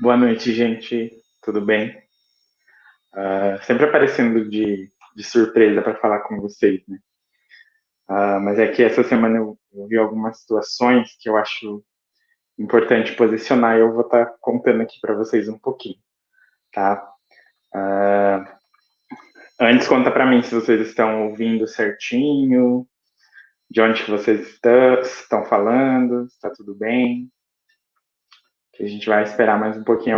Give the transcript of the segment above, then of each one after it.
Boa noite, gente. Tudo bem? Sempre aparecendo de surpresa para falar com vocês, né? Mas é que essa semana eu vi algumas situações que eu acho importante posicionar e eu vou estar contando aqui para vocês um pouquinho, tá? Antes, conta para mim se vocês estão ouvindo certinho, de onde que vocês estão falando, está tudo bem. Que a gente vai esperar mais um pouquinho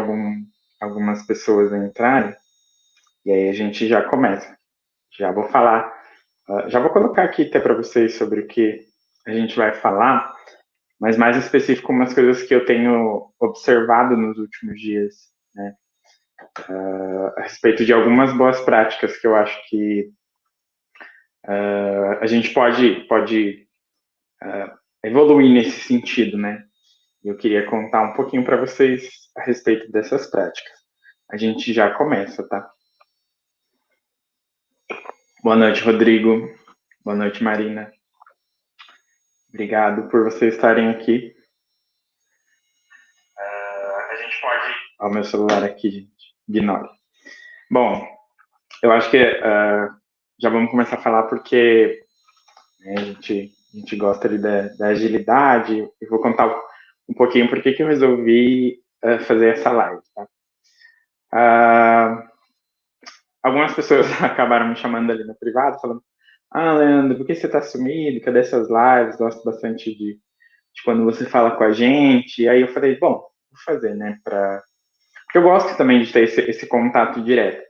algumas pessoas entrarem e aí a gente já começa. Já vou falar. Já vou colocar aqui até para vocês sobre o que a gente vai falar, mas mais específico umas coisas que eu tenho observado nos últimos dias, né, a respeito de algumas boas práticas que eu acho que a gente pode evoluir nesse sentido, né? Eu queria contar um pouquinho para vocês a respeito dessas práticas. A gente já começa, tá? Boa noite, Rodrigo. Boa noite, Marina. Obrigado por vocês estarem aqui. A gente pode. Olha o meu celular aqui, gente. Ignore. Bom, eu acho que já vamos começar a falar porque né, a gente gosta ali da agilidade. Eu vou contar um pouquinho por que eu resolvi fazer essa live. Tá? Uh, Algumas pessoas acabaram me chamando ali no privado, falando: Ah, Leandro, por que você está sumido? Cadê essas lives? Gosto bastante de quando você fala com a gente. E aí eu falei: Bom, vou fazer, né? Porque eu gosto também de ter esse contato direto.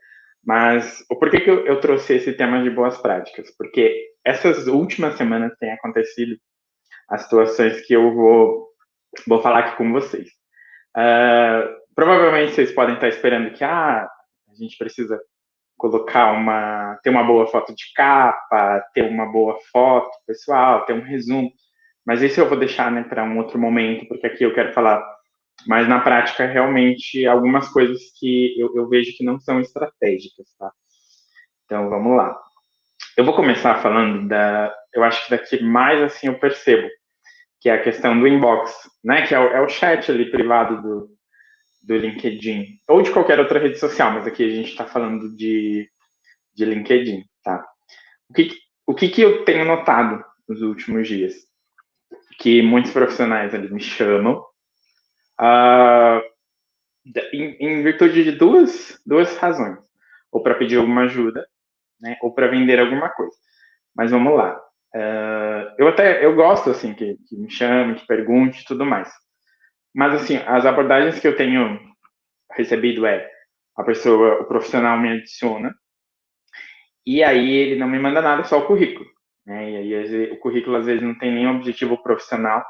Mas o porquê que eu trouxe esse tema de boas práticas? Porque essas últimas semanas têm acontecido as situações que eu vou falar aqui com vocês. Provavelmente vocês podem estar esperando que a gente precisa ter uma boa foto de capa, ter uma boa foto pessoal, ter um resumo. Mas isso eu vou deixar né, para um outro momento, porque aqui eu quero falar mas na prática, realmente, algumas coisas que eu vejo que não são estratégicas, tá? Então, vamos lá. Eu vou começar falando eu acho que daqui mais assim eu percebo, que é a questão do inbox, né? Que é o chat ali privado do LinkedIn, ou de qualquer outra rede social, mas aqui a gente está falando de LinkedIn, tá? O que, o que eu tenho notado nos últimos dias? Que muitos profissionais ali me chamam, uh, em virtude de duas razões. Ou para pedir alguma ajuda, né? Ou para vender alguma coisa. Mas vamos lá. Eu gosto assim que me chame, que pergunte, e tudo mais. Mas assim, as abordagens que eu tenho recebido o profissional me adiciona e aí ele não me manda nada, só o currículo. Né? E aí o currículo às vezes não tem nenhum objetivo profissional,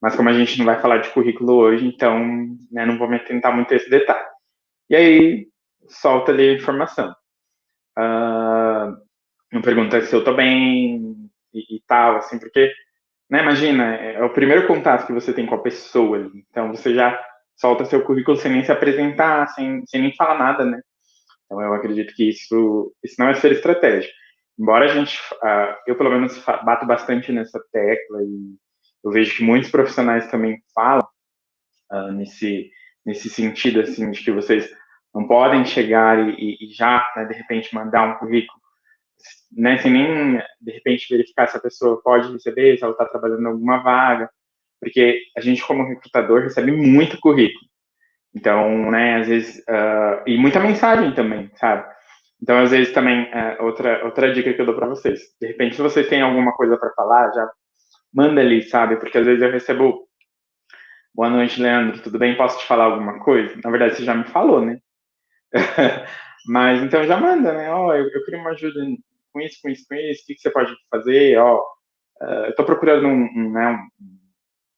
mas como a gente não vai falar de currículo hoje, então né, não vou me atentar muito a esse detalhe. E aí solta ali a informação. Me pergunta se eu tô bem e tal, assim, porque, né, imagina, é o primeiro contato que você tem com a pessoa ali, então você já solta seu currículo sem nem se apresentar, sem nem falar nada, né? Então eu acredito que isso não é ser estratégia. Embora eu pelo menos bato bastante nessa tecla e eu vejo que muitos profissionais também falam nesse sentido, assim, de que vocês não podem chegar e já, né, de repente, mandar um currículo né, sem nem, de repente, verificar se a pessoa pode receber, se ela está trabalhando em alguma vaga, porque a gente, como recrutador, recebe muito currículo. Então, né, às vezes, e muita mensagem também, sabe? Então, às vezes, também, outra dica que eu dou para vocês, de repente, se vocês têm alguma coisa para falar, já manda ali, sabe? Porque às vezes eu recebo, boa noite, Leandro, tudo bem? Posso te falar alguma coisa? Na verdade, você já me falou, né? Mas então já manda, né? Ó, eu queria uma ajuda com isso, com isso, com isso, o que você pode fazer? Ó, eu estou procurando né,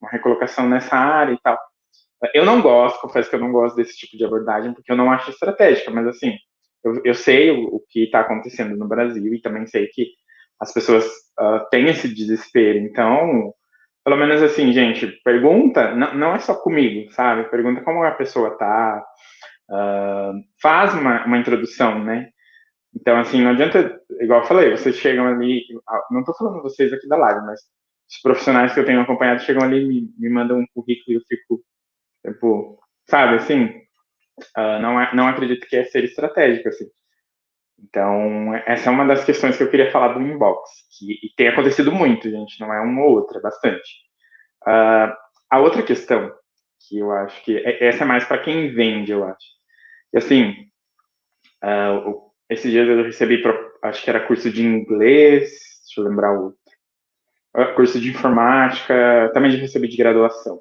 uma recolocação nessa área e tal. Eu não gosto, confesso que eu não gosto desse tipo de abordagem, porque eu não acho estratégica, mas assim, eu sei o que está acontecendo no Brasil e também sei que as pessoas têm esse desespero. Então, pelo menos assim, gente, pergunta, não é só comigo, sabe? Pergunta como a pessoa tá, faz uma introdução, né? Então, assim, não adianta, igual eu falei, vocês chegam ali, não estou falando vocês aqui da live, mas os profissionais que eu tenho acompanhado chegam ali e me mandam um currículo e eu fico, tipo, sabe, assim? não acredito que é ser estratégico, assim. Então, essa é uma das questões que eu queria falar do inbox, e tem acontecido muito, gente, não é uma ou outra, é bastante. A outra questão, que eu acho que, essa é mais para quem vende, eu acho. E assim, esses dias eu recebi, acho que era curso de inglês, deixa eu lembrar o outro, curso de informática, também já recebi de graduação.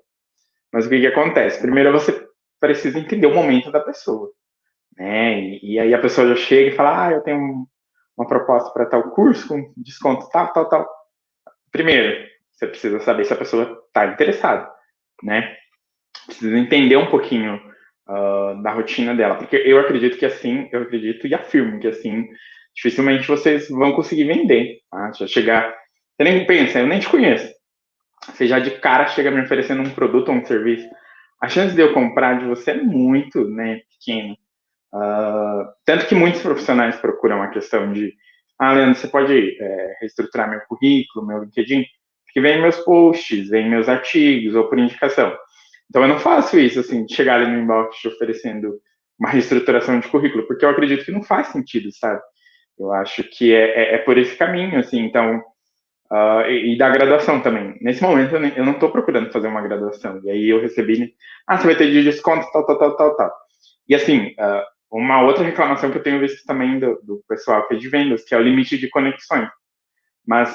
Mas o que acontece? Primeiro você precisa entender o momento da pessoa, né? E aí a pessoa já chega e fala, eu tenho uma proposta para tal curso com desconto tal, tal, tal. Primeiro, você precisa saber se a pessoa está interessada, né? Precisa entender um pouquinho da rotina dela, porque eu acredito que assim, eu acredito e afirmo que assim, dificilmente vocês vão conseguir vender, tá? Já chegar, você nem pensa, eu nem te conheço, você já de cara chega me oferecendo um produto ou um serviço, a chance de eu comprar de você é muito, né, pequena. Tanto que muitos profissionais procuram a questão de, Leandro, você pode reestruturar meu currículo, meu LinkedIn, porque vem meus posts, vem meus artigos, ou por indicação. Então eu não faço isso, assim, de chegar ali no inbox te oferecendo uma reestruturação de currículo, porque eu acredito que não faz sentido, sabe? Eu acho que é por esse caminho, assim, então, e da graduação também. Nesse momento eu não estou procurando fazer uma graduação, e aí eu recebi, né, você vai ter de desconto, tal, tal, tal, tal, tal. E assim, uma outra reclamação que eu tenho visto também do pessoal que é de vendas, que é o limite de conexões. Mas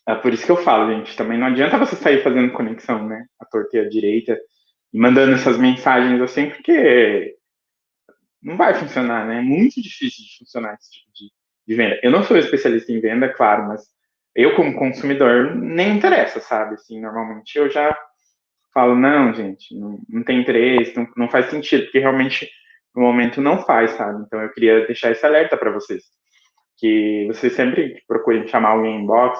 é por isso que eu falo, gente, também não adianta você sair fazendo conexão, né, à torta e à direita, e mandando essas mensagens assim, porque não vai funcionar, né? É muito difícil de funcionar esse tipo de venda. Eu não sou especialista em venda, claro, mas eu, como consumidor, nem interessa, sabe? Assim, normalmente eu já falo, não, gente, não tem interesse, não faz sentido, porque realmente no momento não faz, sabe? Então eu queria deixar esse alerta para vocês, que vocês sempre procurem chamar alguém em inbox,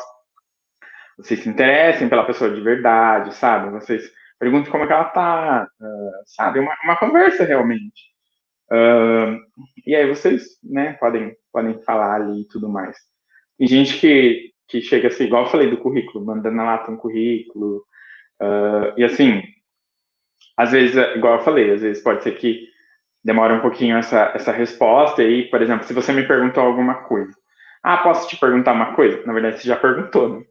vocês se interessem pela pessoa de verdade, sabe? Vocês perguntem como é que ela tá, sabe? Uma conversa realmente. E aí vocês, né, podem falar ali e tudo mais. Tem gente que chega assim, igual eu falei do currículo, mandando na lata um currículo, e assim, às vezes, igual eu falei, às vezes pode ser que demore um pouquinho essa resposta, e aí, por exemplo, se você me perguntou alguma coisa, posso te perguntar uma coisa? Na verdade, você já perguntou, né?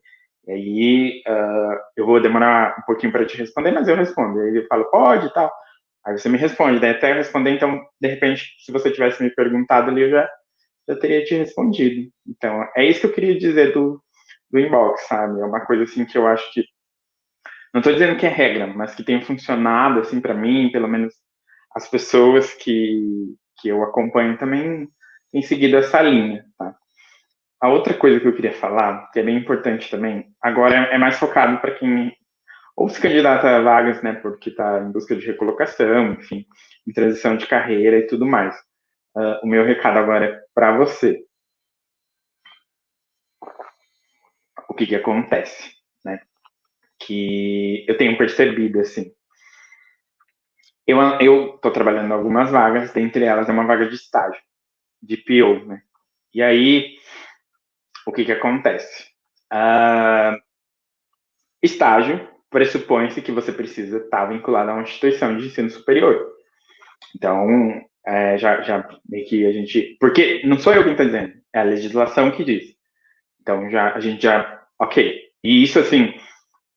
E aí, eu vou demorar um pouquinho para te responder, mas eu respondo. E aí eu falo, pode e tal. Aí você me responde, daí até eu responder, então, de repente, se você tivesse me perguntado ali, eu já teria te respondido. Então, é isso que eu queria dizer do inbox, sabe? É uma coisa assim que eu acho que, não estou dizendo que é regra, mas que tem funcionado, assim, para mim, pelo menos as pessoas que eu acompanho também têm seguido essa linha, tá? A outra coisa que eu queria falar, que é bem importante também, agora é mais focado para quem ou se candidata a vagas, né, porque está em busca de recolocação, enfim, em transição de carreira e tudo mais. O meu recado agora é para você. O que acontece, né? Que eu tenho percebido, assim, eu tô trabalhando em algumas vagas, dentre elas é uma vaga de estágio, de PO, né? E aí, o que acontece? Estágio pressupõe-se que você precisa estar vinculado a uma instituição de ensino superior. Então, já meio que a gente. Porque não sou eu quem está dizendo, é a legislação que diz. Então, a gente já. Ok. E isso, assim,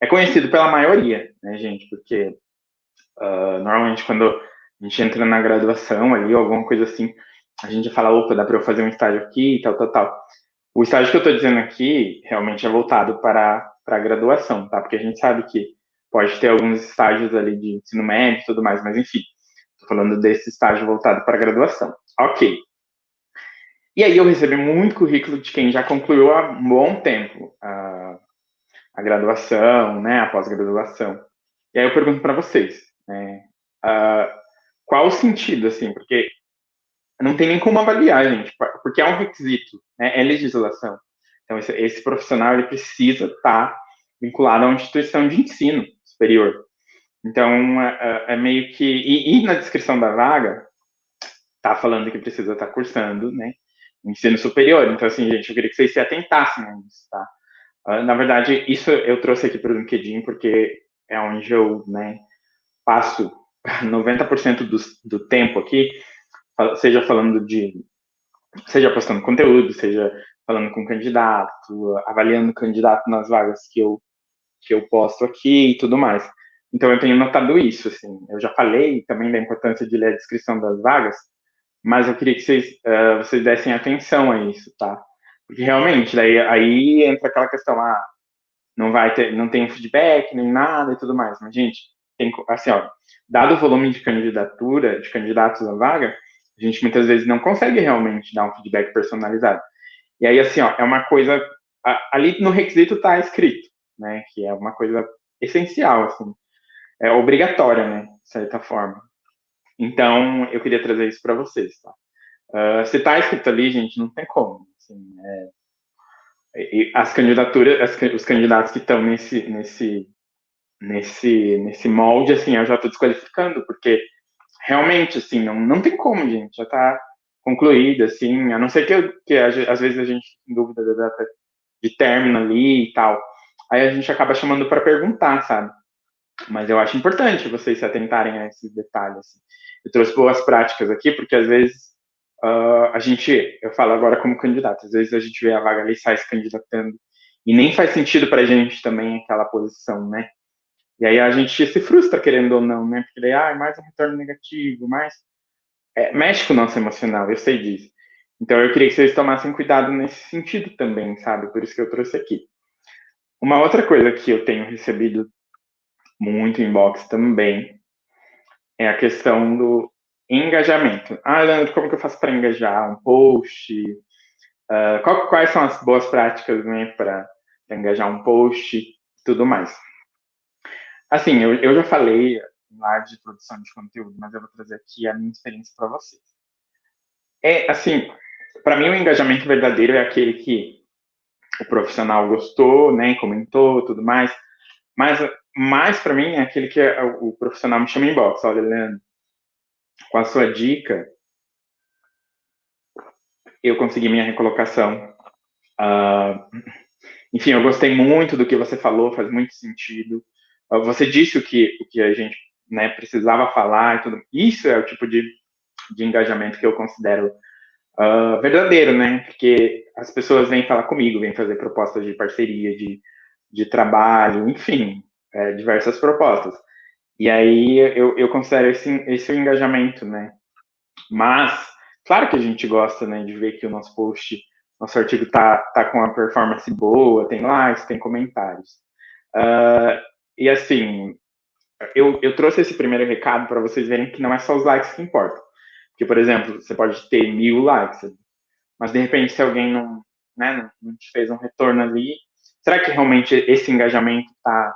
é conhecido pela maioria, né, gente? Porque normalmente quando a gente entra na graduação ali, ou alguma coisa assim, a gente já fala, opa, dá para eu fazer um estágio aqui e tal, tal, tal. O estágio que eu estou dizendo aqui realmente é voltado para a graduação, tá? Porque a gente sabe que pode ter alguns estágios ali de ensino médio e tudo mais, mas enfim, estou falando desse estágio voltado para a graduação. Ok. E aí eu recebi muito currículo de quem já concluiu há um bom tempo a graduação, né, a pós-graduação. E aí eu pergunto para vocês, né, qual o sentido, assim, porque não tem nem como avaliar, gente, porque é um requisito, né, é legislação. Então, esse profissional, ele precisa estar vinculado a uma instituição de ensino superior. Então, é meio que... E na descrição da vaga, tá falando que precisa estar cursando, né, ensino superior. Então, assim, gente, eu queria que vocês se atentassem a isso, tá? Na verdade, isso eu trouxe aqui para o LinkedIn, porque é onde eu, né, passo 90% do tempo aqui, seja falando seja postando conteúdo, seja falando com candidato, avaliando o candidato nas vagas que eu posto aqui e tudo mais. Então eu tenho notado isso, assim. Eu já falei também da importância de ler a descrição das vagas, mas eu queria que vocês dessem atenção a isso, tá? Porque realmente, daí aí entra aquela questão, não tem um feedback nem nada e tudo mais. Mas, gente, assim, ó, dado o volume de candidatura, de candidatos à vaga, a gente muitas vezes não consegue realmente dar um feedback personalizado. E aí, assim, ó, é uma coisa, ali no requisito está escrito, né, que é uma coisa essencial, assim, é obrigatória, né, de certa forma. Então, eu queria trazer isso para vocês, tá? Se está escrito ali, gente, não tem como. Assim, as candidaturas, os candidatos que estão nesse molde, assim, eu já estou desqualificando, porque realmente, assim, não tem como, gente, já está concluída, assim, a não ser que às vezes a gente tem dúvida da data de término ali e tal, aí a gente acaba chamando para perguntar, sabe? Mas eu acho importante vocês se atentarem a esses detalhes. Assim. Eu trouxe boas práticas aqui, porque às vezes eu falo agora como candidato, às vezes a gente vê a vaga ali e sai se candidatando, e nem faz sentido para a gente também aquela posição, né? E aí a gente se frustra, querendo ou não, né? Porque daí, mais um retorno negativo, mexe com o nosso emocional, eu sei disso. Então eu queria que vocês tomassem cuidado nesse sentido também, sabe? Por isso que eu trouxe aqui. Uma outra coisa que eu tenho recebido muito inbox também é a questão do engajamento. Leandro, como que eu faço para engajar um post? Quais são as boas práticas, né, para engajar um post e tudo mais? Assim, eu já falei lá de produção de conteúdo, mas eu vou trazer aqui a minha experiência para vocês. Assim, para mim o engajamento verdadeiro é aquele que o profissional gostou, né, comentou, tudo mais, mas mais para mim é aquele que o profissional me chama em inbox, olha, Leandro, com a sua dica, eu consegui minha recolocação. Enfim, eu gostei muito do que você falou, faz muito sentido. Você disse o que a gente, né, precisava falar e tudo. Isso é o tipo de engajamento que eu considero verdadeiro, né? Porque as pessoas vêm falar comigo, vêm fazer propostas de parceria, de trabalho, enfim, diversas propostas. E aí eu considero esse o engajamento, né? Mas, claro que a gente gosta, né, de ver que o nosso artigo tá com uma performance boa, tem likes, tem comentários. E assim, eu trouxe esse primeiro recado para vocês verem que não é só os likes que importam. Porque, por exemplo, você pode ter 1000 likes, mas de repente se alguém não te fez um retorno ali, será que realmente esse engajamento tá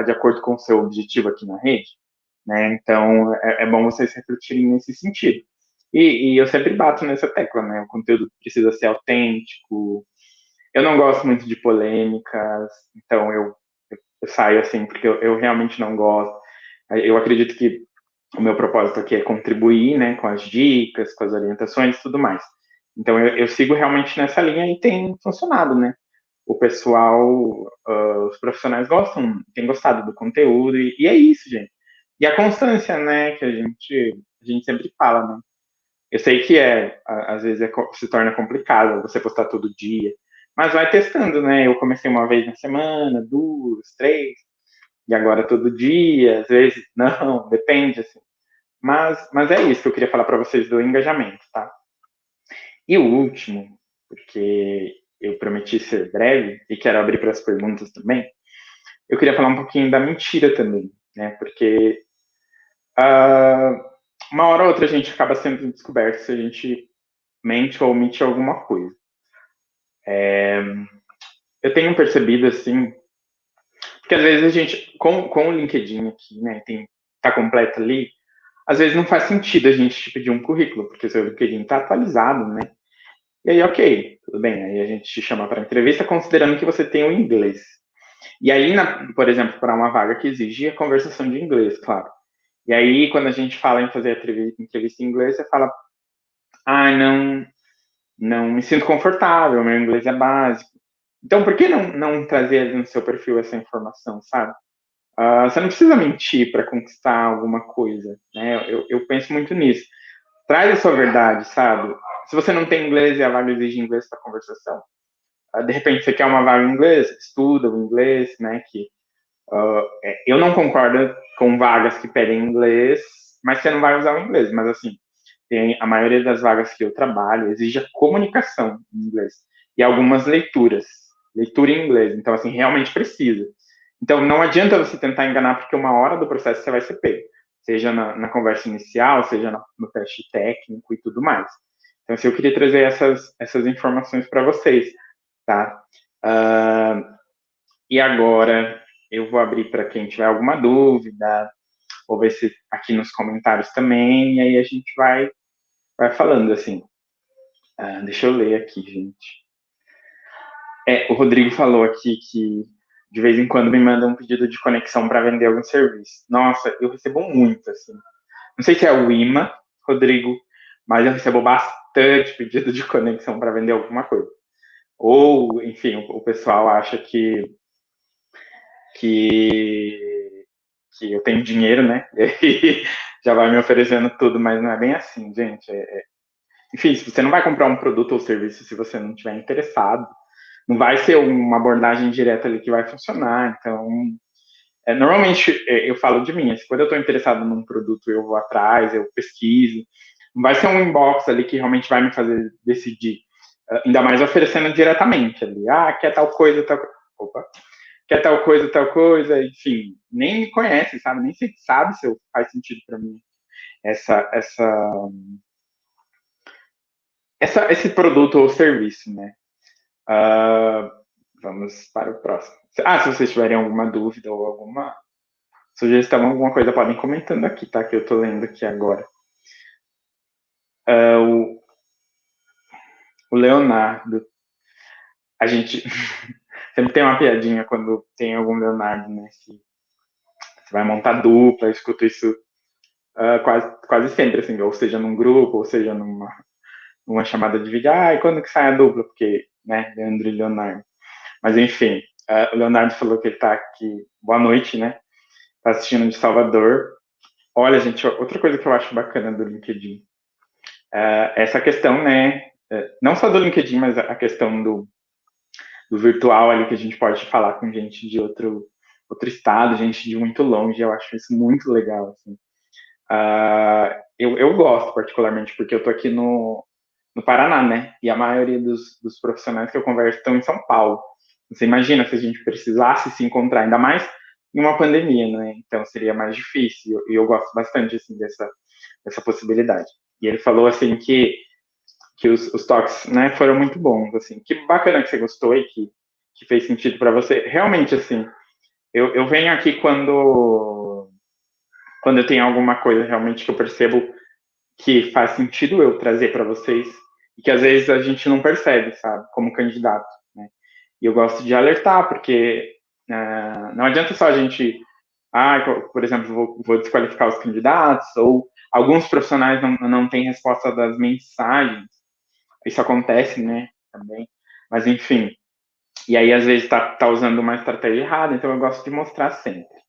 de acordo com o seu objetivo aqui na rede? Né? Então, é bom vocês refletirem nesse sentido. E eu sempre bato nessa tecla, né? O conteúdo precisa ser autêntico. Eu não gosto muito de polêmicas, então eu saio assim, porque eu realmente não gosto. Eu acredito que o meu propósito aqui é contribuir, né, com as dicas, com as orientações e tudo mais. Então, eu sigo realmente nessa linha e tem funcionado, né? O pessoal, os profissionais gostam, têm gostado do conteúdo, e é isso, gente. E a constância, né, que a gente sempre fala, né? Eu sei que às vezes se torna complicado você postar todo dia, mas vai testando, né? Eu comecei uma vez na semana, duas, três, e agora todo dia, às vezes não, depende, assim. Mas é isso que eu queria falar para vocês do engajamento, tá? E o último, porque eu prometi ser breve e quero abrir para as perguntas também, eu queria falar um pouquinho da mentira também, né? Porque uma hora ou outra a gente acaba sendo descoberto se a gente mente ou omite alguma coisa. Eu tenho percebido, assim, porque às vezes a gente, com o LinkedIn aqui, né, tá completo ali, às vezes não faz sentido a gente te pedir um currículo, porque o seu LinkedIn tá atualizado, né? E aí, ok, tudo bem. Aí a gente te chama para entrevista considerando que você tem o inglês. E aí, por exemplo, para uma vaga que exige a conversação de inglês, claro. E aí, quando a gente fala em fazer a entrevista em inglês, você fala, não me sinto confortável, meu inglês é básico. Então, por que não trazer no seu perfil essa informação, sabe? Você não precisa mentir para conquistar alguma coisa, né? Eu penso muito nisso. Traz a sua verdade, sabe? Se você não tem inglês e a vaga exige inglês para conversação, de repente você quer uma vaga em inglês, estuda o inglês, né? Que eu não concordo com vagas que pedem inglês, mas você não vai usar o inglês. Mas assim, tem a maioria das vagas que eu trabalho exige a comunicação em inglês e algumas leituras, leitura em inglês. Então assim, realmente precisa. Então não adianta você tentar enganar porque uma hora do processo você vai ser pego, seja na conversa inicial, seja no teste técnico e tudo mais. Então assim, eu queria trazer essas informações para vocês, tá? E agora eu vou abrir para quem tiver alguma dúvida, vou ver se aqui nos comentários também, e aí a gente vai falando assim. Deixa eu ler aqui, gente. O Rodrigo falou aqui que de vez em quando me manda um pedido de conexão para vender algum serviço. Nossa, eu recebo muito, assim. Não sei se é o IMA, Rodrigo, mas eu recebo bastante pedido de conexão para vender alguma coisa. Ou, enfim, o pessoal acha que, que eu tenho dinheiro, né? E aí já vai me oferecendo tudo, mas não é bem assim, gente. Enfim, se você não vai comprar um produto ou serviço se você não estiver interessado, não vai ser uma abordagem direta ali que vai funcionar. Então, normalmente eu falo de mim, assim, quando eu estou interessado num produto, eu vou atrás, eu pesquiso. Não vai ser um inbox ali que realmente vai me fazer decidir. Ainda mais oferecendo diretamente ali. Quer tal coisa, tal coisa. Opa. Quer tal coisa, enfim, nem me conhece, sabe? Nem sei, sabe se faz sentido para mim essa, essa, esse produto ou serviço, né? Uh, Vamos para o próximo. Se vocês tiverem alguma dúvida ou alguma sugestão, alguma coisa, podem comentando aqui, tá? Que eu tô lendo aqui agora. O Leonardo, a gente sempre tem uma piadinha quando tem algum Leonardo, né? Você vai montar dupla, eu escuto isso quase sempre, assim, ou seja, num grupo, ou seja, numa chamada de vídeo. E quando que sai a dupla? Porque, né, Leandro e Leonardo. Mas, enfim, o Leonardo falou que ele tá aqui, boa noite, né? Tá assistindo de Salvador. Olha, gente, outra coisa que eu acho bacana do LinkedIn, essa questão, né, não só do LinkedIn, mas a questão do virtual ali, que a gente pode falar com gente de outro estado, gente de muito longe, eu acho isso muito legal, assim. Eu gosto particularmente, porque eu tô aqui no Paraná, né, e a maioria dos profissionais que eu converso estão em São Paulo. Você imagina se a gente precisasse se encontrar, ainda mais em uma pandemia, né, então seria mais difícil, e eu gosto bastante, assim, dessa possibilidade. E ele falou, assim, que os toques, né, foram muito bons, assim. Que bacana que você gostou e que fez sentido para você. Realmente, assim, eu venho aqui quando eu tenho alguma coisa realmente que eu percebo que faz sentido eu trazer para vocês e que às vezes a gente não percebe, sabe, como candidato, né? E eu gosto de alertar, porque não adianta só a gente, por exemplo, vou desqualificar os candidatos, ou alguns profissionais não têm resposta das mensagens. Isso acontece, né, também. Mas, enfim, e aí às vezes tá usando uma estratégia errada, então eu gosto de mostrar sempre.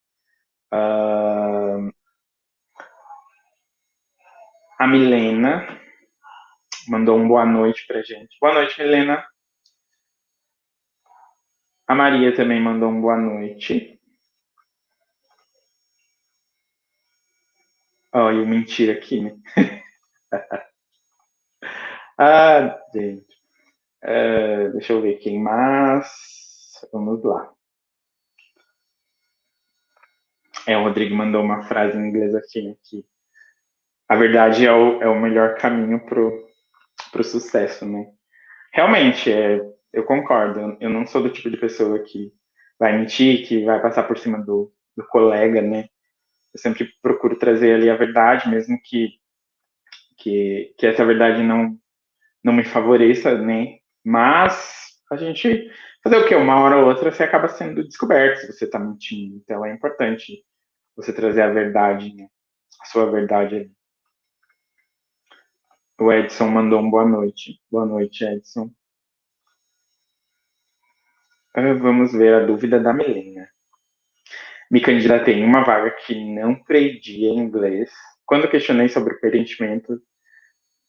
A Milena mandou um boa noite pra gente. Boa noite, Milena. A Maria também mandou um boa noite. Olha, eu mentira aqui, né? Gente. Deixa eu ver quem mais. Vamos lá. O Rodrigo mandou uma frase em inglês aqui, que a verdade é o melhor caminho pro sucesso, né? Realmente, eu concordo. Eu não sou do tipo de pessoa que vai mentir, que vai passar por cima do colega, né? Eu sempre procuro trazer ali a verdade, mesmo que essa verdade não me favoreça, né? Mas a gente fazer o quê? Uma hora ou outra você acaba sendo descoberto se você está mentindo. Então é importante você trazer a verdade, né? A sua verdade ali. O Edson mandou um boa noite. Boa noite, Edson. Vamos ver a dúvida da Melina. me candidatei em uma vaga que não pedia inglês. Quando questionei sobre o preenchimento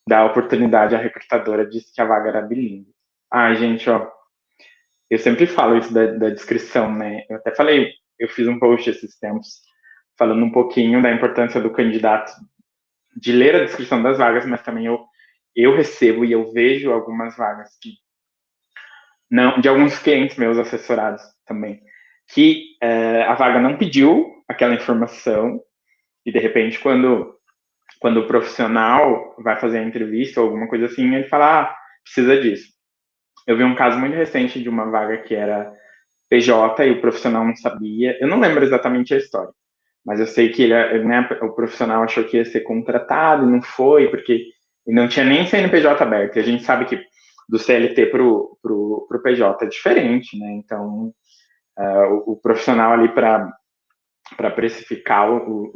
da oportunidade, a recrutadora disse que a vaga era bilíngue. Ai, gente, ó, eu sempre falo isso da descrição, né? Eu até falei, eu fiz um post esses tempos falando um pouquinho da importância do candidato de ler a descrição das vagas, mas também eu recebo e eu vejo algumas vagas que não, de alguns clientes meus assessorados também, que a vaga não pediu aquela informação e de repente quando o profissional vai fazer a entrevista ou alguma coisa assim, ele fala, precisa disso. Eu vi um caso muito recente de uma vaga que era PJ e o profissional não sabia. Eu não lembro exatamente a história, mas eu sei que ele, né, o profissional achou que ia ser contratado e não foi, porque ele não tinha nem CNPJ aberto. E a gente sabe que do CLT pro PJ é diferente, né? Então, o profissional ali para precificar o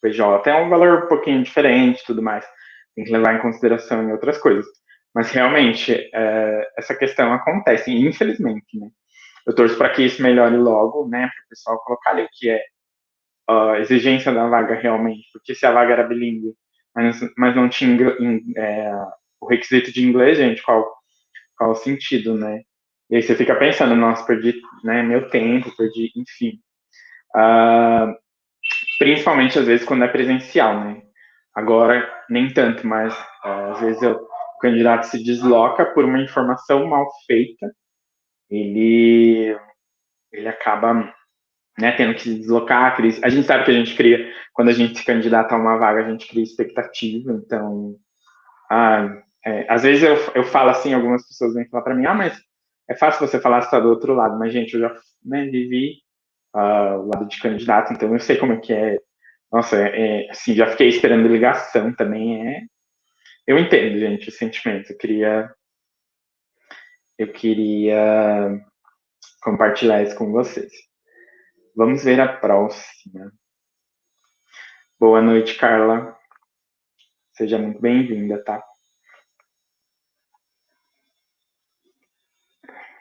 PJ é um valor um pouquinho diferente e tudo mais. Tem que levar em consideração em outras coisas. Mas realmente, essa questão acontece, infelizmente, né? Eu torço para que isso melhore logo, né? Para o pessoal colocar ali o que é a exigência da vaga realmente. Porque se a vaga era bilíngue, mas não tinha o requisito de inglês, gente, qual o sentido, né? E aí você fica pensando, nossa, perdi, né, meu tempo, perdi, enfim. Principalmente às vezes quando é presencial, né? Agora, nem tanto, mas às vezes o candidato se desloca por uma informação mal feita, ele acaba, né, tendo que se deslocar. A gente sabe que a gente cria, quando a gente se candidata a uma vaga, a gente cria expectativa, então, às vezes eu falo assim, algumas pessoas vêm falar para mim, mas é fácil você falar se está do outro lado, mas gente, eu já, né, vivi o lado de candidato, então eu sei como é que é. Nossa, assim, já fiquei esperando ligação também. Eu entendo, gente, o sentimento. Eu queria compartilhar isso com vocês. Vamos ver a próxima. Boa noite, Carla. Seja muito bem-vinda, tá?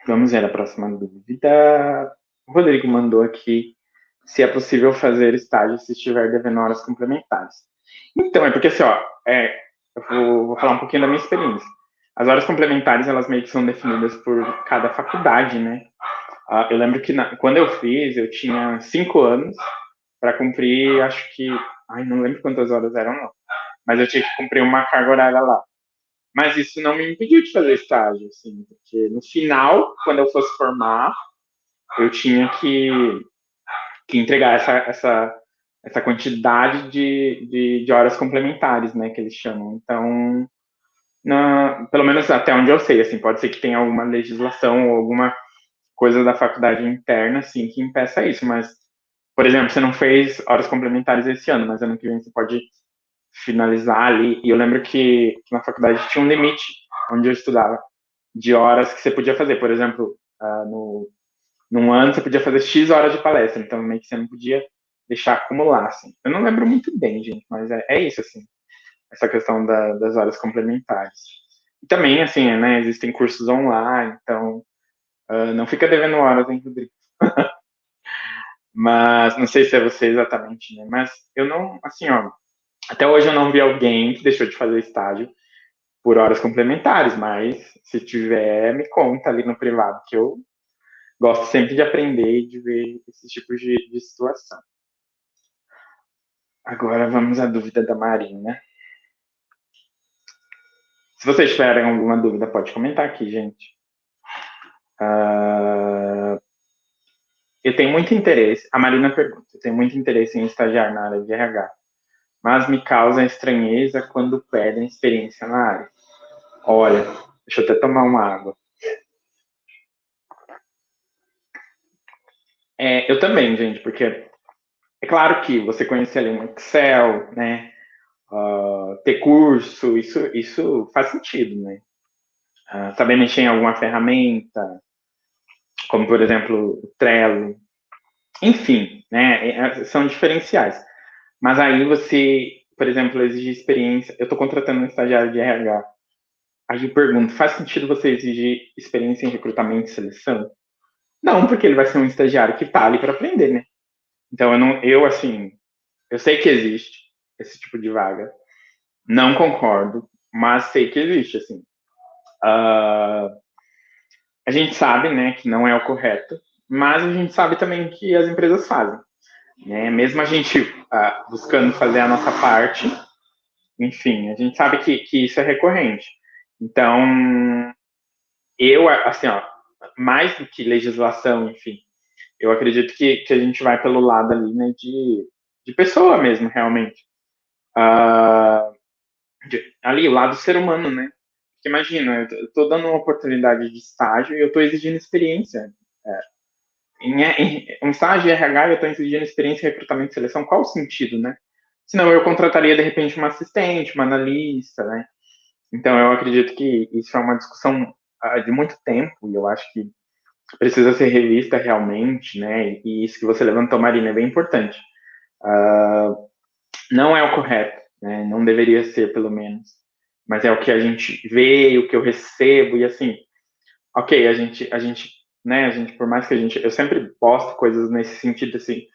Vamos ver a próxima dúvida. O Rodrigo mandou aqui se é possível fazer estágio se estiver devendo horas complementares. Então, é porque assim, ó, eu vou falar um pouquinho da minha experiência. As horas complementares, elas meio que são definidas por cada faculdade, né? Eu lembro que quando eu fiz, eu tinha 5 anos para cumprir, acho que, não lembro quantas horas eram, não. Mas eu tinha que cumprir uma carga horária lá. Mas isso não me impediu de fazer estágio, assim, porque no final, quando eu fosse formar, eu tinha que entregar essa quantidade de horas complementares, né, que eles chamam. Então, pelo menos até onde eu sei, assim, pode ser que tenha alguma legislação ou alguma coisa da faculdade interna, assim, que impeça isso, mas, por exemplo, você não fez horas complementares esse ano, mas ano que vem você pode finalizar ali. E eu lembro que na faculdade tinha um limite, onde eu estudava, de horas que você podia fazer. Por exemplo, num ano você podia fazer X horas de palestra, então meio que você não podia deixar acumular, assim. Eu não lembro muito bem, gente, mas é isso, assim, essa questão das horas complementares. E também, assim, né, existem cursos online, então não fica devendo horas, hein, Rodrigo? Mas não sei se é você exatamente, né? Mas eu não, assim, ó, até hoje eu não vi alguém que deixou de fazer estágio por horas complementares, mas se tiver, me conta ali no privado, que eu gosto sempre de aprender e de ver esses tipos de situação. Agora vamos à dúvida da Marina. Se vocês tiverem alguma dúvida, pode comentar aqui, gente. Eu tenho muito interesse, a Marina pergunta, eu tenho muito interesse em estagiar na área de RH, mas me causa estranheza quando pedem experiência na área. Olha, deixa eu até tomar uma água. Eu também, gente, porque é claro que você conhecer ali um Excel, né, ter curso, isso faz sentido, né? Saber mexer em alguma ferramenta, como por exemplo o Trello, enfim, né, são diferenciais. Mas aí você, por exemplo, exigir experiência. Eu estou contratando um estagiário de RH. Aí eu pergunto, faz sentido você exigir experiência em recrutamento e seleção? Não, porque ele vai ser um estagiário que está ali para aprender, né? Então, assim, eu sei que existe esse tipo de vaga, não concordo, mas sei que existe, assim. Uh, a gente sabe, né, que não é o correto, mas a gente sabe também que as empresas fazem, né? Mesmo a gente buscando fazer a nossa parte, enfim, a gente sabe que isso é recorrente. Então, assim, ó, mais do que legislação, enfim, eu acredito que a gente vai pelo lado ali, né, de pessoa mesmo, realmente. Ali, o lado do ser humano, né? Porque imagina, eu tô dando uma oportunidade de estágio e eu tô exigindo experiência. Em um estágio de RH, eu tô exigindo experiência em recrutamento e seleção, qual o sentido, né? Senão eu contrataria, de repente, uma assistente, uma analista, né? Então, eu acredito que isso é uma discussão de muito tempo e eu acho que precisa ser revista realmente, né? E isso que você levantou, Marina, é bem importante. Não é o correto, né? Não deveria ser, pelo menos. Mas é o que a gente vê, o que eu recebo, e assim, ok, né, por mais que eu sempre posto coisas nesse sentido, assim,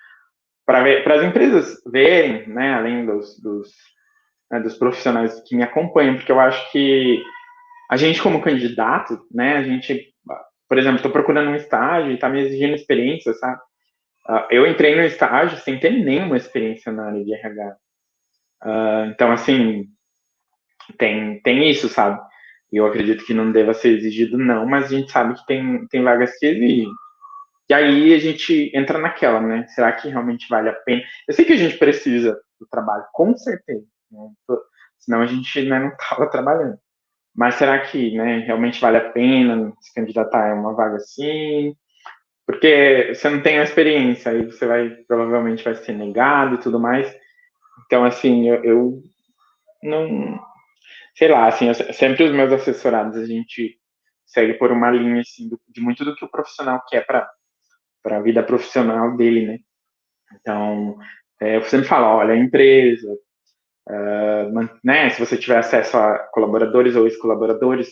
para as empresas verem, né, além né, dos profissionais que me acompanham, porque eu acho que a gente, como candidato, né, por exemplo, estou procurando um estágio e está me exigindo experiência, sabe? Eu entrei no estágio sem ter nenhuma experiência na área de RH. Então, assim, tem isso, sabe? E eu acredito que não deva ser exigido, não, mas a gente sabe que tem vagas que exigem. E aí a gente entra naquela, né? Será que realmente vale a pena? Eu sei que a gente precisa do trabalho, com certeza, né? Senão a gente, né, não estava trabalhando. Mas será que, né, realmente vale a pena se candidatar a uma vaga assim? Porque você não tem a experiência, aí você provavelmente vai ser negado e tudo mais. Então, assim, eu não, sei lá, assim, sempre os meus assessorados, a gente segue por uma linha, assim, de muito do que o profissional quer para a vida profissional dele, né? Então, eu sempre falo, olha, a empresa, né, se você tiver acesso a colaboradores ou ex-colaboradores,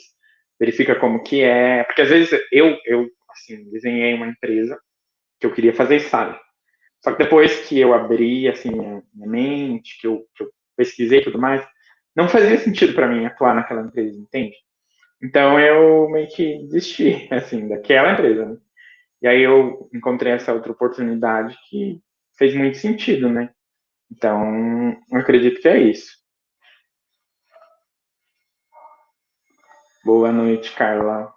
verifica como que é, porque às vezes eu assim, desenhei uma empresa que eu queria fazer estágio, só que depois que eu abri, assim, minha mente, que eu pesquisei e tudo mais, não fazia sentido para mim atuar naquela empresa, entende? Então eu meio que desisti, assim, daquela empresa, né? E aí eu encontrei essa outra oportunidade que fez muito sentido, né? Então, eu acredito que é isso. Boa noite, Carla.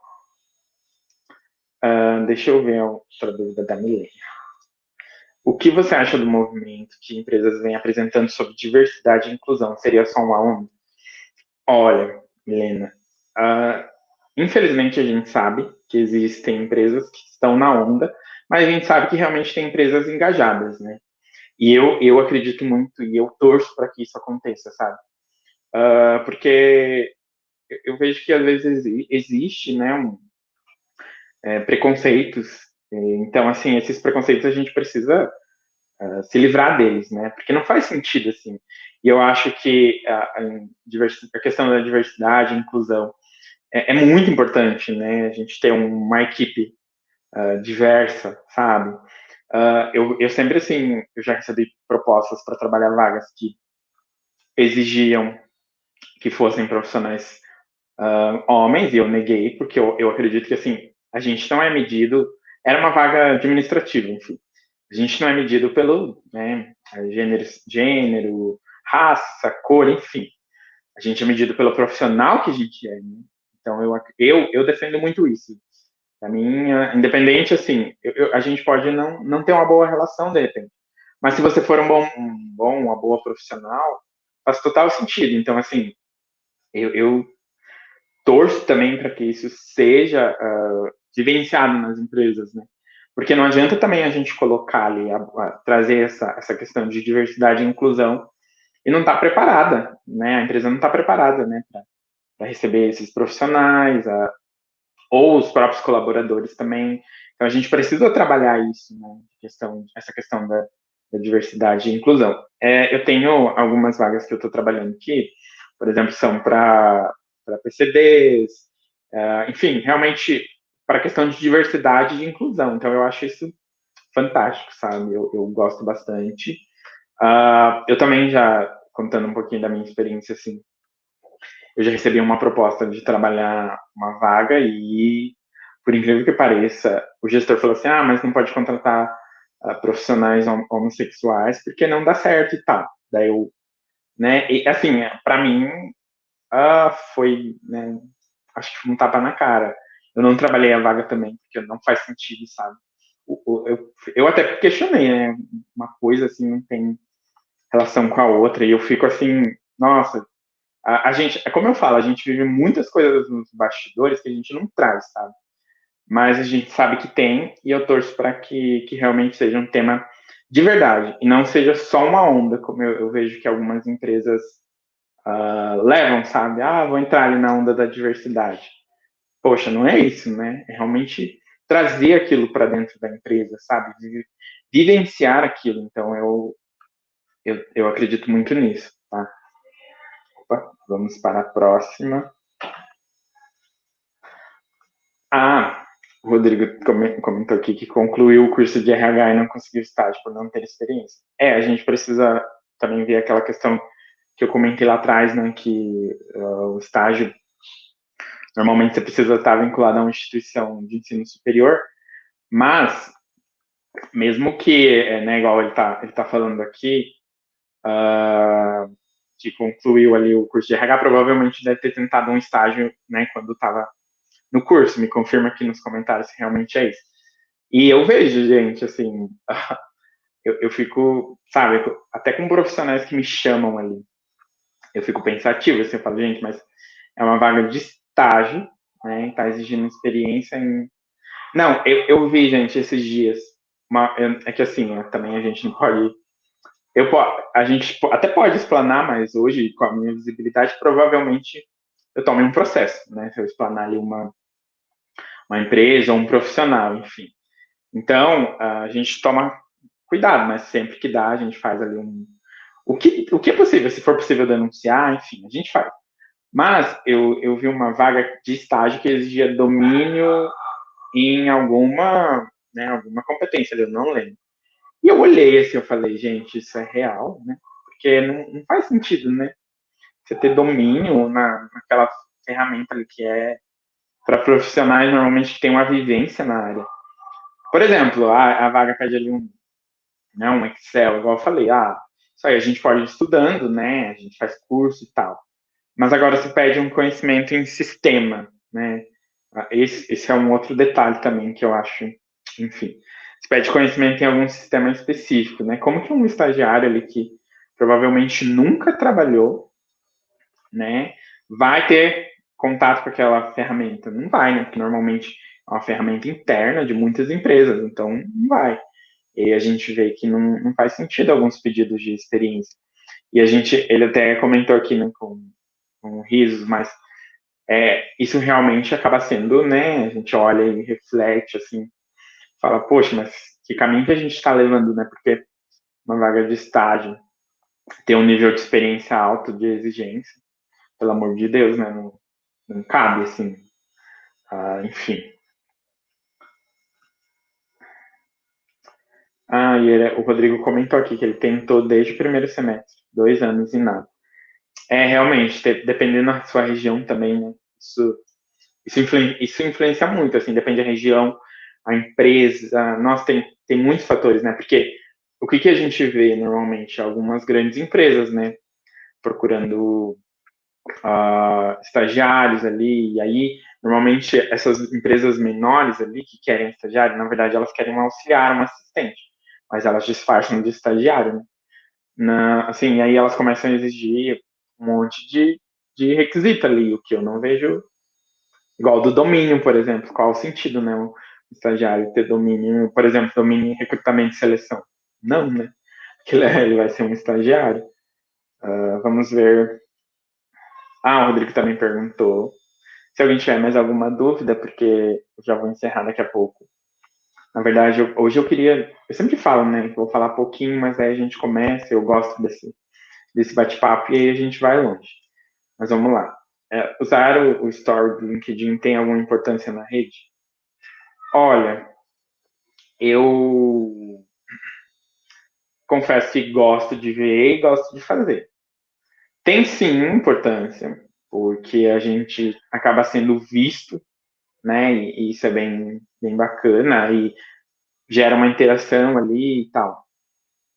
Deixa eu ver a outra dúvida da Milena. O que você acha do movimento que empresas vêm apresentando sobre diversidade e inclusão? Seria só uma onda? Olha, Milena, uh, infelizmente a gente sabe que existem empresas que estão na onda, mas a gente sabe que realmente tem empresas engajadas, né? E eu acredito muito e eu torço para que isso aconteça, sabe? Porque eu vejo que às vezes existe, né, preconceitos. Então, assim, esses preconceitos a gente precisa se livrar deles, né? Porque não faz sentido, assim. E eu acho que a questão da diversidade, inclusão, é muito importante, né? A gente ter uma equipe diversa, sabe? Eu sempre, assim, eu já recebi propostas para trabalhar vagas que exigiam que fossem profissionais homens, e eu neguei, porque eu acredito que, assim, a gente não é medido, era uma vaga administrativa, enfim, a gente não é medido pelo, né, gênero, raça, cor, enfim, a gente é medido pelo profissional que a gente é, né? Então, eu defendo muito isso. Para mim, independente, assim, a gente pode não ter uma boa relação, de repente, mas se você for uma boa profissional, faz total sentido. Então, assim, eu torço também para que isso seja vivenciado nas empresas, né? Porque não adianta também a gente colocar ali, trazer essa questão de diversidade e inclusão e não estar preparada, né? A empresa não está preparada, né, para receber esses profissionais, ou os próprios colaboradores também. Então a gente precisa trabalhar isso, né? Essa questão da diversidade e inclusão. Eu tenho algumas vagas que eu estou trabalhando aqui, por exemplo, são para PCDs, enfim, realmente para a questão de diversidade e de inclusão. Então eu acho isso fantástico, sabe? Eu gosto bastante. Eu também já, contando um pouquinho da minha experiência, assim, eu já recebi uma proposta de trabalhar uma vaga e, por incrível que pareça, o gestor falou assim, mas não pode contratar profissionais homossexuais porque não dá certo e tal. Daí eu, né, e assim, para mim, foi, né, acho que um tapa na cara. Eu não trabalhei a vaga também, porque não faz sentido, sabe? Eu até questionei, né? Uma coisa assim não tem relação com a outra, e eu fico assim, nossa, a gente, é como eu falo, a gente vive muitas coisas nos bastidores que a gente não traz, sabe? Mas a gente sabe que tem, e eu torço para que realmente seja um tema de verdade, e não seja só uma onda, como eu vejo que algumas empresas levam, sabe? Vou entrar ali na onda da diversidade. Poxa, não é isso, né? É realmente trazer aquilo para dentro da empresa, sabe? Vivenciar aquilo. Então, eu acredito muito nisso, tá? Opa, vamos para a próxima. O Rodrigo comentou aqui que concluiu o curso de RH e não conseguiu estágio por não ter experiência. A gente precisa também ver aquela questão que eu comentei lá atrás, né? Que o estágio, normalmente você precisa estar vinculado a uma instituição de ensino superior, mas mesmo que, né, igual ele tá falando aqui, que concluiu ali o curso de RH, provavelmente deve ter tentado um estágio, né, quando estava no curso. Me confirma aqui nos comentários se realmente é isso. E eu vejo, gente, assim, eu fico, sabe, até com profissionais que me chamam ali, eu fico pensativo, assim, eu falo, gente, mas é uma vaga de estágio, né, tá exigindo experiência em... Não, eu vi, gente, esses dias, é que assim, né, também a gente não pode a gente até pode explanar, mas hoje, com a minha visibilidade, provavelmente eu tome um processo, né? Se eu explanar ali uma empresa ou um profissional, enfim. Então, a gente toma cuidado, mas sempre que dá, a gente faz ali o que é possível, se for possível denunciar, enfim, a gente faz. Mas eu vi uma vaga de estágio que exigia domínio em alguma competência, eu não lembro. E eu olhei assim, eu falei, gente, isso é real, né? Porque não faz sentido, né? Você ter domínio naquela ferramenta ali que é para profissionais normalmente que têm uma vivência na área. Por exemplo, a vaga pede ali um Excel, igual eu falei, isso aí a gente pode ir estudando, né? A gente faz curso e tal. Mas agora se pede um conhecimento em sistema, né? Esse é um outro detalhe também que eu acho, enfim. Se pede conhecimento em algum sistema específico, né? Como que um estagiário ali que provavelmente nunca trabalhou, né, vai ter contato com aquela ferramenta? Não vai, né? Porque normalmente é uma ferramenta interna de muitas empresas, então não vai. E a gente vê que não faz sentido alguns pedidos de experiência. E ele até comentou aqui, né, com risos, mas isso realmente acaba sendo, né? A gente olha e reflete, assim, fala, poxa, mas que caminho que a gente está levando, né? Porque uma vaga de estágio ter um nível de experiência alto de exigência, pelo amor de Deus, né? Não cabe, assim. Enfim. O Rodrigo comentou aqui que ele tentou desde o primeiro semestre, 2 anos e nada. Realmente, dependendo da sua região também, né? Isso influencia muito, assim, depende da região, a empresa, nossa, tem muitos fatores, né? Porque o que a gente vê normalmente? Algumas grandes empresas, né? Procurando estagiários ali, e aí, normalmente, essas empresas menores ali que querem estagiário, na verdade, elas querem um auxiliar, um assistente, mas elas disfarçam de estagiário, né? Assim, aí elas começam a exigir um monte de requisito ali, o que eu não vejo igual do domínio, por exemplo. Qual o sentido, né? O estagiário ter domínio, por exemplo, domínio em recrutamento e seleção? Não, né? Porque ele vai ser um estagiário. Vamos ver. O Rodrigo também perguntou. Se alguém tiver mais alguma dúvida, porque eu já vou encerrar daqui a pouco. Na verdade, hoje eu queria. Eu sempre falo, né? Que vou falar pouquinho, mas aí a gente começa. Eu gosto desse bate-papo e aí a gente vai longe. Mas vamos lá. Usar o Story do LinkedIn tem alguma importância na rede? Olha, eu confesso que gosto de ver e gosto de fazer. Tem sim importância, porque a gente acaba sendo visto, né? E isso é bem bacana e gera uma interação ali e tal.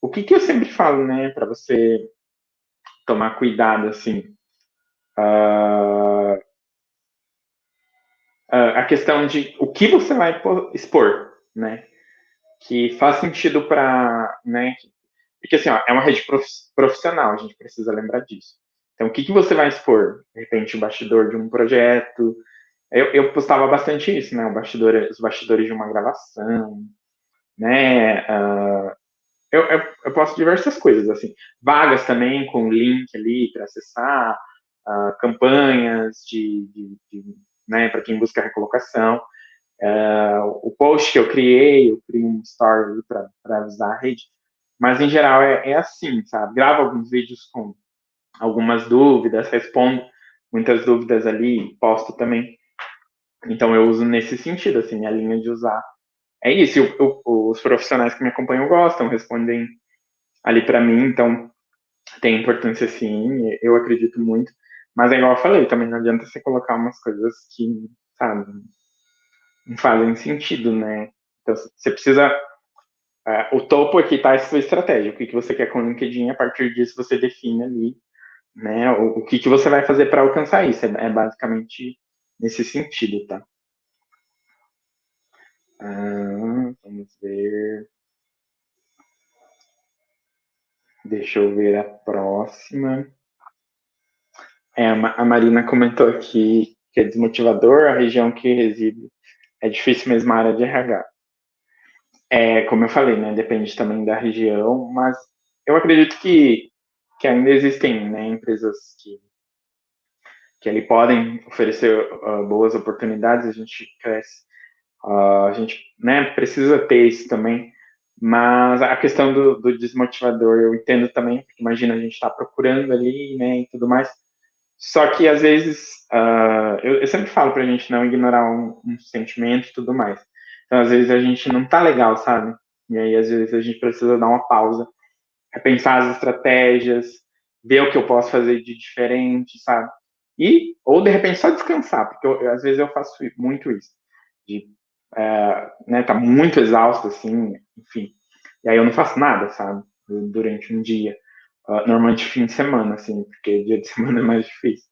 O que eu sempre falo, né, para você tomar cuidado, assim, a questão de o que você vai expor, né? Que faz sentido para, né? Porque assim, ó, é uma rede profissional, a gente precisa lembrar disso. Então, o que você vai expor? De repente, o bastidor de um projeto. Eu postava bastante isso, né? Os bastidores de uma gravação, né? Eu posto diversas coisas, assim. Vagas também, com link ali para acessar, campanhas né, para quem busca recolocação. O post que eu criei um story para avisar a rede. Mas, em geral, é assim, sabe? Gravo alguns vídeos com algumas dúvidas, respondo muitas dúvidas ali, posto também. Então, eu uso nesse sentido, assim, a linha de usar. É isso, os profissionais que me acompanham gostam, respondem ali para mim, então tem importância sim, eu acredito muito. Mas é igual eu falei, também não adianta você colocar umas coisas que, sabe, não fazem sentido, né? Então, você precisa. O topo aqui tá a sua estratégia. O que você quer com o LinkedIn, a partir disso você define ali, né? O que você vai fazer para alcançar isso. É basicamente nesse sentido, tá? Vamos ver. Deixa eu ver a próxima. A Marina comentou aqui que é desmotivador a região que reside. É difícil mesmo a área de RH. Como eu falei, né? Depende também da região, mas eu acredito que ainda existem, né, empresas que ali podem oferecer boas oportunidades, a gente cresce. A gente, né, precisa ter isso também, mas a questão do desmotivador eu entendo também, porque imagina a gente está procurando ali, né, e tudo mais, só que às vezes, eu sempre falo pra gente não ignorar um sentimento e tudo mais, então às vezes a gente não tá legal, sabe? E aí às vezes a gente precisa dar uma pausa, repensar as estratégias, ver o que eu posso fazer de diferente, sabe? Ou de repente só descansar, porque às vezes eu faço muito isso, de né, tá muito exausto, assim, enfim, e aí eu não faço nada, sabe? Durante um dia, normalmente fim de semana, assim, porque dia de semana é mais difícil.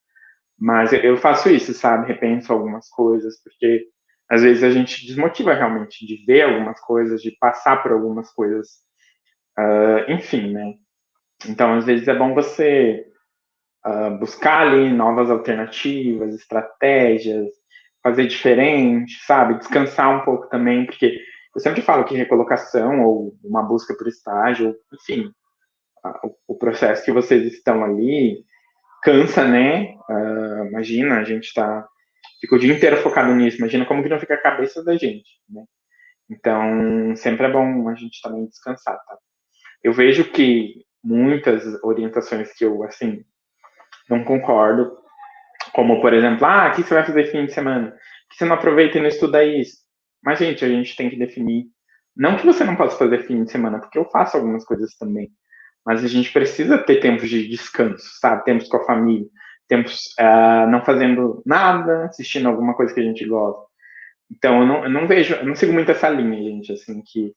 Mas eu faço isso, sabe? Repenso algumas coisas, porque às vezes a gente desmotiva realmente de ver algumas coisas, de passar por algumas coisas, enfim, né? Então, às vezes é bom você buscar ali novas alternativas, estratégias, fazer diferente, sabe? Descansar um pouco também, porque eu sempre falo que recolocação ou uma busca por estágio, enfim, o processo que vocês estão ali cansa, né? Imagina, a gente fica o dia inteiro focado nisso, imagina como que não fica a cabeça da gente, né? Então, sempre é bom a gente também descansar, tá? Eu vejo que muitas orientações que eu, assim, não concordo, como, por exemplo, o que você vai fazer fim de semana? Por que você não aproveita e não estuda isso? Mas, gente, a gente tem que definir. Não que você não possa fazer fim de semana, porque eu faço algumas coisas também. Mas a gente precisa ter tempos de descanso, sabe? Tempos com a família, tempos não fazendo nada, assistindo alguma coisa que a gente gosta. Então, eu não vejo, eu não sigo muito essa linha, gente, assim, que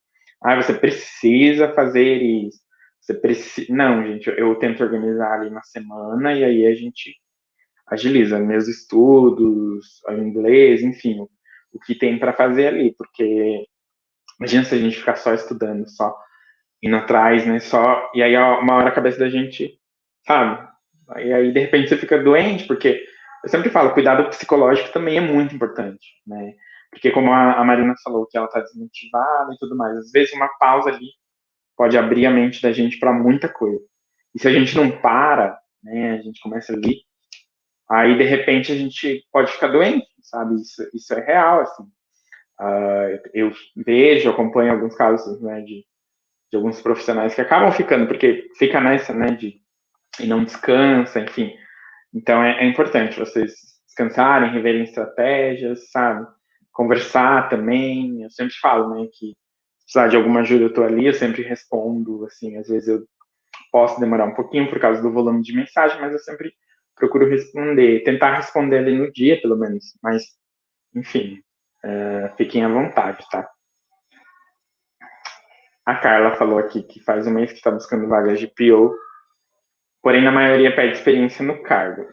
você precisa fazer isso. Você precisa. Não, gente, eu tento organizar ali na semana e aí a gente agiliza meus estudos, o inglês, enfim, o que tem para fazer ali, porque imagina se a gente ficar só estudando, só indo atrás, né, só, e aí uma hora a cabeça da gente, sabe? E aí de repente você fica doente, porque eu sempre falo, cuidado psicológico também é muito importante, né? Porque como a Marina falou, que ela tá desmotivada e tudo mais, às vezes uma pausa ali pode abrir a mente da gente para muita coisa. E se a gente não para, né, a gente começa ali, aí de repente a gente pode ficar doente, sabe? Isso é real, assim. Eu vejo, acompanho alguns casos, né, de alguns profissionais que acabam ficando, porque fica nessa, né, e não descansa, enfim. Então é importante vocês descansarem, reverem estratégias, sabe? Conversar também. Eu sempre falo, né, que precisar de alguma ajuda, eu estou ali, eu sempre respondo, assim, às vezes eu posso demorar um pouquinho por causa do volume de mensagem, mas eu sempre procuro responder, tentar responder ali no dia, pelo menos, mas, enfim, fiquem à vontade, tá? A Carla falou aqui que faz um mês que está buscando vagas de PO, porém na maioria pede experiência no cargo.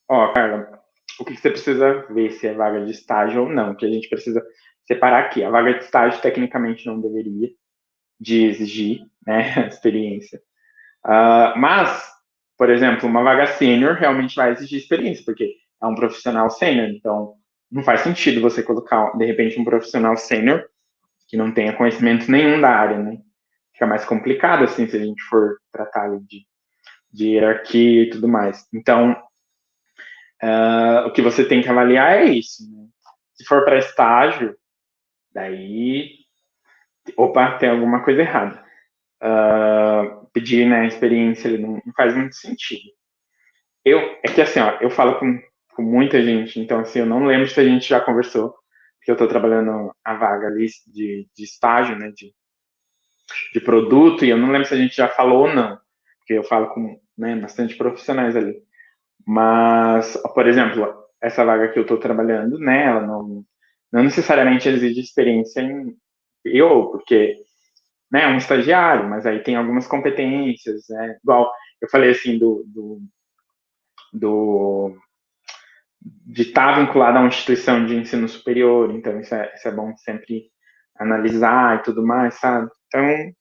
Ó, Carla, o que você precisa ver se é vaga de estágio ou não, que a gente precisa separar aqui. A vaga de estágio, tecnicamente, não deveria de exigir, né, experiência. Mas, por exemplo, uma vaga sênior realmente vai exigir experiência, porque é um profissional sênior, então não faz sentido você colocar, de repente, um profissional sênior que não tenha conhecimento nenhum da área, né? Fica mais complicado, assim, se a gente for tratar de hierarquia e tudo mais. Então, o que você tem que avaliar é isso. Né? Se for para estágio, daí, opa, tem alguma coisa errada. Pedir, né, experiência não faz muito sentido. É que assim, ó, eu falo com muita gente, então assim, eu não lembro se a gente já conversou, porque eu estou trabalhando a vaga ali de estágio, né, de produto, e eu não lembro se a gente já falou ou não, porque eu falo com, né, bastante profissionais ali. Mas, por exemplo, essa vaga que eu estou trabalhando, né, ela não necessariamente exige experiência em eu, porque, né, é um estagiário, mas aí tem algumas competências, né, igual eu falei assim do de estar vinculado a uma instituição de ensino superior, então isso é bom sempre analisar e tudo mais, sabe? Então,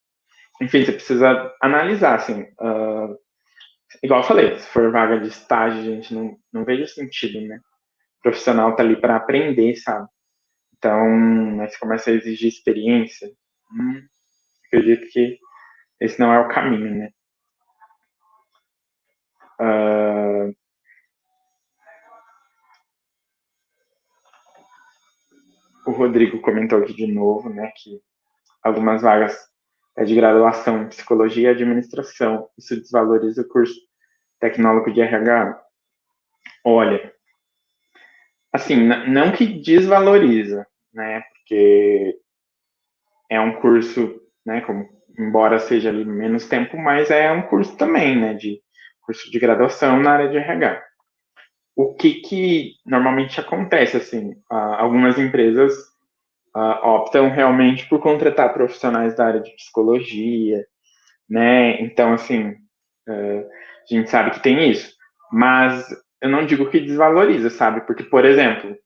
enfim, você precisa analisar, assim, igual eu falei, se for vaga de estágio, gente, não vejo sentido, né? O profissional tá ali para aprender, sabe? Então, aí você começa a exigir experiência, acredito que esse não é o caminho, né? Uh, o Rodrigo comentou aqui de novo, né, que algumas vagas de graduação em psicologia e administração, isso desvaloriza o curso tecnólogo de RH. Olha, assim, não que desvaloriza, né, porque é um curso, né, como, embora seja ali menos tempo, mas é um curso também, né, de curso de graduação na área de RH. O que normalmente acontece, assim, algumas empresas optam realmente por contratar profissionais da área de psicologia, né? Então, assim, a gente sabe que tem isso. Mas eu não digo que desvaloriza, sabe? Porque, por exemplo,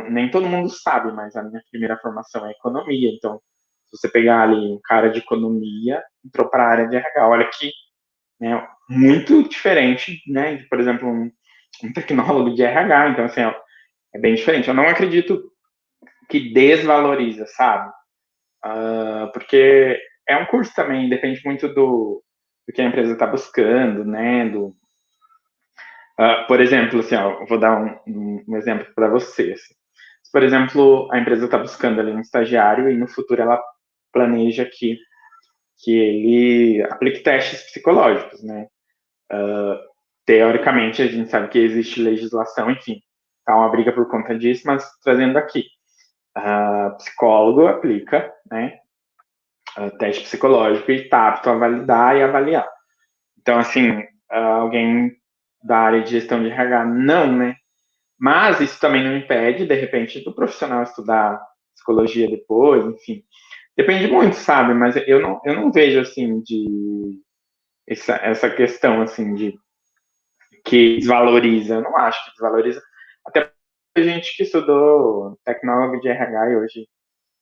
nem todo mundo sabe, mas a minha primeira formação é economia. Então, se você pegar ali um cara de economia, entrou para a área de RH, olha que, né, muito diferente, né? De, por exemplo, um tecnólogo de RH. Então, assim, é bem diferente. Eu não acredito que desvaloriza, sabe? Porque é um curso também, depende muito do que a empresa está buscando, né? Por exemplo, assim, ó, vou dar um exemplo para você. Assim. Se, por exemplo, a empresa está buscando ali um estagiário e no futuro ela planeja que ele aplique testes psicológicos, né? Teoricamente, a gente sabe que existe legislação, enfim, tá uma briga por conta disso, mas trazendo aqui, psicólogo aplica, né? Teste psicológico e está apto a validar e avaliar. Então, assim, alguém da área de gestão de RH, não, né? Mas isso também não impede, de repente, do profissional estudar psicologia depois, enfim. Depende muito, sabe? Mas eu não vejo, assim, essa questão, assim, de que desvaloriza. Eu não acho que desvaloriza. Até porque a gente que estudou tecnólogo de RH e hoje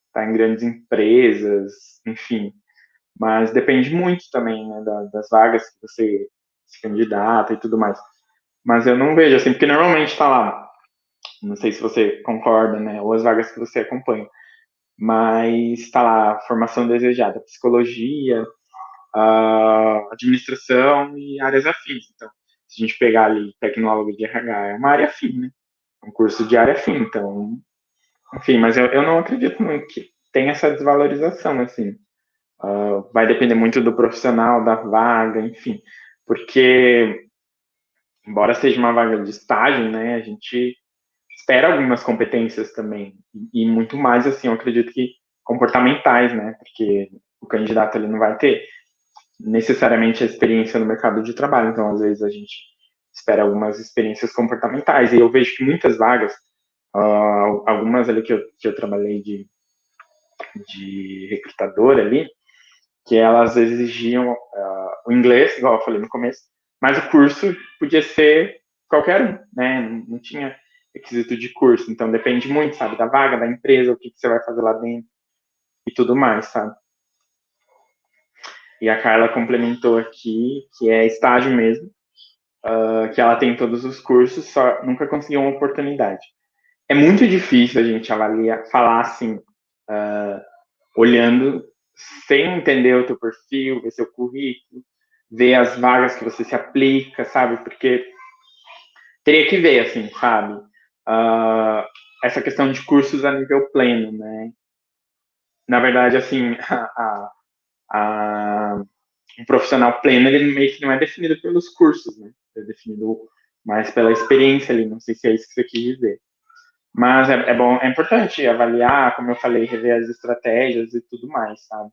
está em grandes empresas, enfim. Mas depende muito também, né, das vagas que você se candidata e tudo mais. Mas eu não vejo assim, porque normalmente está lá, não sei se você concorda, né, ou as vagas que você acompanha, mas está lá formação desejada, psicologia, administração e áreas afins. Então, se a gente pegar ali tecnólogo de RH, é uma área afim, né? É um curso de área afim, então, enfim, mas eu não acredito muito que tem essa desvalorização, assim. Vai depender muito do profissional, da vaga, enfim. Porque, embora seja uma vaga de estágio, né, a gente espera algumas competências também. E muito mais, assim, eu acredito que comportamentais, né? Porque o candidato ele não vai ter necessariamente a experiência no mercado de trabalho, então às vezes a gente espera algumas experiências comportamentais, e eu vejo que muitas vagas, algumas ali que eu trabalhei de recrutador ali, que elas exigiam o inglês, igual eu falei no começo, mas o curso podia ser qualquer um, né? Não tinha requisito de curso, então depende muito, sabe, da vaga, da empresa, o que você vai fazer lá dentro e tudo mais, sabe? E a Carla complementou aqui que é estágio mesmo, que ela tem todos os cursos, só nunca conseguiu uma oportunidade. É muito difícil a gente avaliar, falar assim, olhando, sem entender o teu perfil, ver seu currículo, ver as vagas que você se aplica, sabe? Porque teria que ver, assim, sabe? Uh, essa questão de cursos a nível pleno, né? Na verdade, assim, um profissional pleno, ele meio que não é definido pelos cursos, né? É definido mais pela experiência ali, não sei se é isso que você quis dizer. Mas é bom, é importante avaliar, como eu falei, rever as estratégias e tudo mais, sabe?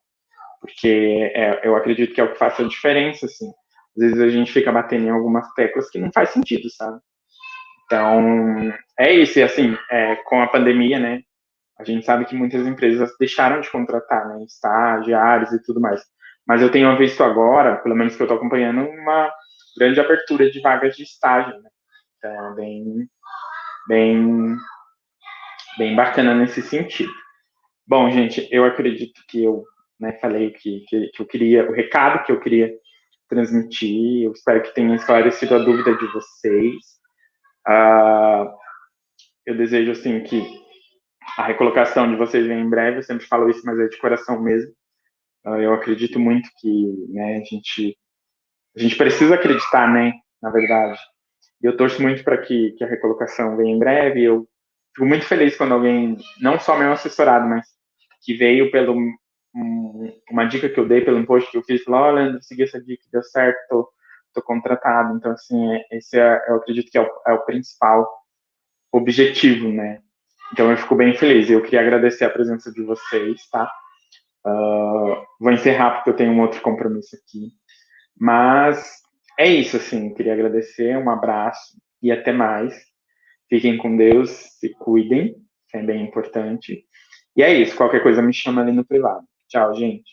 Porque eu acredito que é o que faz a diferença, assim. Às vezes a gente fica batendo em algumas teclas que não faz sentido, sabe? Então, é isso. E assim, com a pandemia, né, a gente sabe que muitas empresas deixaram de contratar, né, estagiários e tudo mais. Mas eu tenho visto agora, pelo menos que eu estou acompanhando, uma grande abertura de vagas de estágio, né? Então, é bem, bem bacana nesse sentido. Bom, gente, eu acredito que eu, né, falei que eu queria, o recado que eu queria transmitir. Eu espero que tenha esclarecido a dúvida de vocês. Uh, eu desejo, assim, que a recolocação de vocês venha em breve. Eu sempre falo isso, mas é de coração mesmo. Eu acredito muito que, né, a gente precisa acreditar, né, na verdade. E eu torço muito para que a recolocação venha em breve. Eu fico muito feliz quando alguém, não só meu assessorado, mas que veio pelo uma dica que eu dei, pelo um post que eu fiz, falou, olha, eu segui essa dica, deu certo, tô contratado. Então, assim, esse eu acredito que é o principal objetivo, né? Então, eu fico bem feliz. Eu queria agradecer a presença de vocês, tá? Vou encerrar porque eu tenho um outro compromisso aqui. Mas é isso, assim. Queria agradecer, um abraço e até mais. Fiquem com Deus, se cuidem, que é bem importante. E é isso. Qualquer coisa me chama ali no privado. Tchau, gente.